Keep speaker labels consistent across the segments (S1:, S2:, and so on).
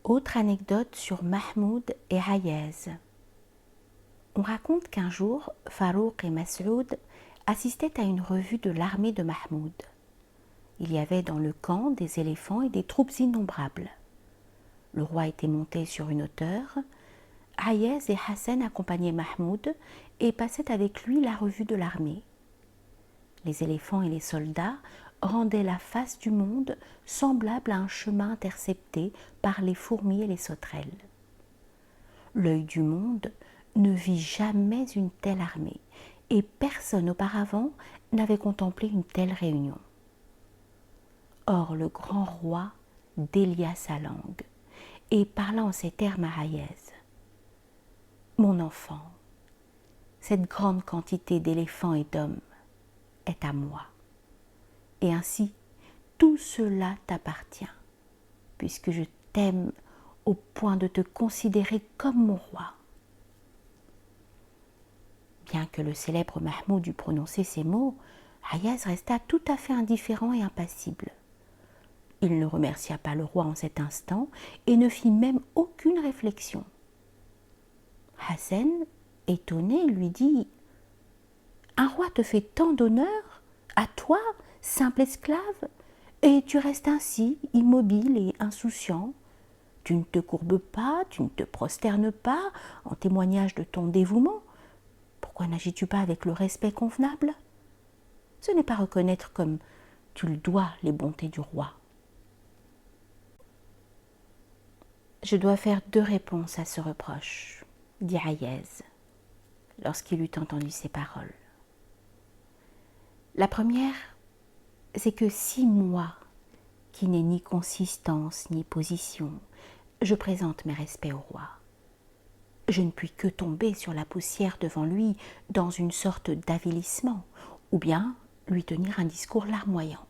S1: Autre anecdote sur Mahmoud et Ayez. On raconte qu'un jour, Farouk et Mas'ud assistaient à une revue de l'armée de Mahmoud. Il y avait dans le camp des éléphants et des troupes innombrables. Le roi était monté sur une hauteur. Ayez et Hassan accompagnaient Mahmoud et passaient avec lui la revue de l'armée. Les éléphants et les soldats rendaient la face du monde semblable à un chemin intercepté par les fourmis et les sauterelles. L'œil du monde ne vit jamais une telle armée, et personne auparavant n'avait contemplé une telle réunion. Or le grand roi délia sa langue, et parla en ces termes à Ayez. « Mon enfant, cette grande quantité d'éléphants et d'hommes est à moi, et ainsi tout cela t'appartient, puisque je t'aime au point de te considérer comme mon roi. » Bien que le célèbre Mahmoud eût prononcé ces mots, Ayez resta tout à fait indifférent et impassible. Il ne remercia pas le roi en cet instant et ne fit même aucune réflexion. Hassan, étonné, lui dit « Un roi te fait tant d'honneur, à toi, simple esclave, et tu restes ainsi, immobile et insouciant. Tu ne te courbes pas, tu ne te prosternes pas, en témoignage de ton dévouement. Pourquoi n'agis-tu pas avec le respect convenable? Ce n'est pas reconnaître comme tu le dois les bontés du roi. » Je dois faire deux réponses à ce reproche, dit Ayez, lorsqu'il eut entendu ces paroles. La première, c'est que si moi, qui n'ai ni consistance ni position, je présente mes respects au roi, je ne puis que tomber sur la poussière devant lui dans une sorte d'avilissement, ou bien lui tenir un discours larmoyant.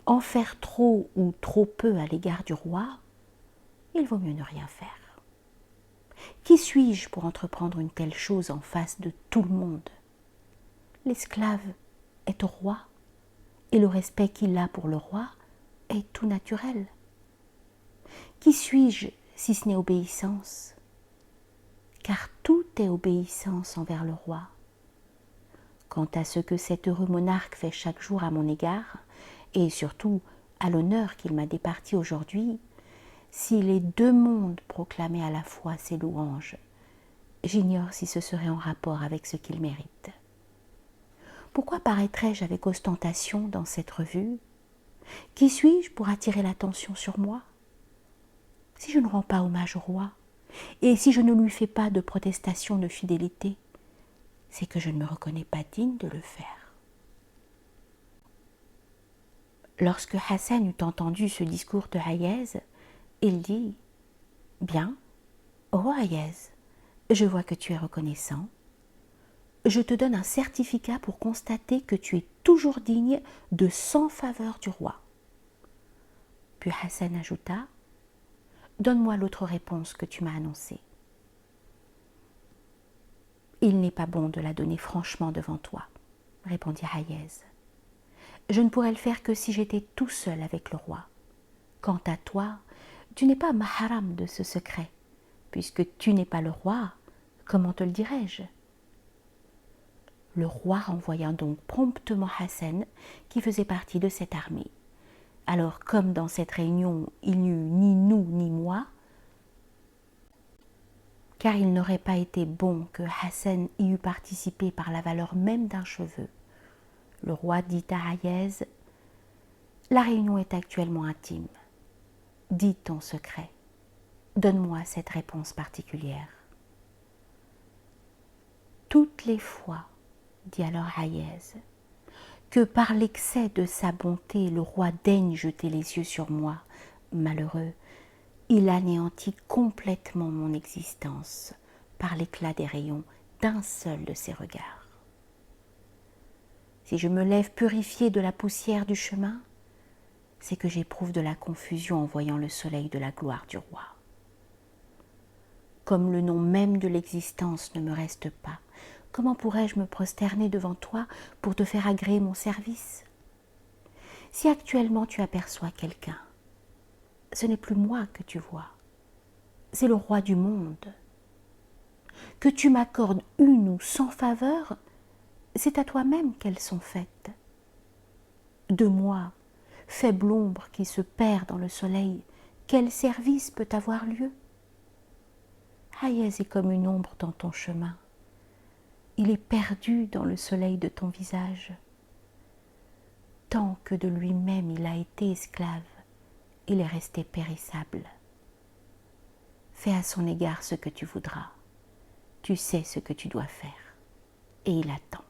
S1: En faire trop ou trop peu à l'égard du roi, il vaut mieux ne rien faire. Qui suis-je pour entreprendre une telle chose en face de tout le monde? L'esclave est au roi, et le respect qu'il a pour le roi est tout naturel. Qui suis-je si ce n'est obéissance? Car tout est obéissance envers le roi. Quant à ce que cet heureux monarque fait chaque jour à mon égard, et surtout à l'honneur qu'il m'a départi aujourd'hui, si les deux mondes proclamaient à la fois ses louanges, j'ignore si ce serait en rapport avec ce qu'il mérite. Pourquoi paraîtrais-je avec ostentation dans cette revue? Qui suis-je pour attirer l'attention sur moi? Si je ne rends pas hommage au roi, et si je ne lui fais pas de protestation de fidélité, c'est que je ne me reconnais pas digne de le faire. Lorsque Hassan eut entendu ce discours de Ayez, il dit « Bien, ô roi Ayez, je vois que tu es reconnaissant. Je te donne un certificat pour constater que tu es toujours digne de 100 faveurs du roi. » Puis Hassan ajouta « Donne-moi l'autre réponse que tu m'as annoncée. » « Il n'est pas bon de la donner franchement devant toi, » répondit Ayez. « Je ne pourrais le faire que si j'étais tout seul avec le roi. Quant à toi, tu n'es pas mahram de ce secret. Puisque tu n'es pas le roi, comment te le dirais-je » Le roi renvoya donc promptement Hassan, qui faisait partie de cette armée. Alors, comme dans cette réunion, il n'y eut ni nous ni moi, car il n'aurait pas été bon que Hassan y eût participé par la valeur même d'un cheveu, le roi dit à Ayez « La réunion est actuellement intime. Dis ton secret. Donne-moi cette réponse particulière. » Toutes les fois, dit alors Ayez, que par l'excès de sa bonté le roi daigne jeter les yeux sur moi, malheureux, il anéantit complètement mon existence par l'éclat des rayons d'un seul de ses regards. Si je me lève purifié de la poussière du chemin, c'est que j'éprouve de la confusion en voyant le soleil de la gloire du roi. Comme le nom même de l'existence ne me reste pas, comment pourrais-je me prosterner devant toi pour te faire agréer mon service? Si actuellement tu aperçois quelqu'un, ce n'est plus moi que tu vois, c'est le roi du monde. Que tu m'accordes une ou 100 faveurs, c'est à toi-même qu'elles sont faites. De moi, faible ombre qui se perd dans le soleil, quel service peut avoir lieu? Hayez est comme une ombre dans ton chemin. Il est perdu dans le soleil de ton visage. Tant que de lui-même il a été esclave, il est resté périssable. Fais à son égard ce que tu voudras. Tu sais ce que tu dois faire. Et il attend.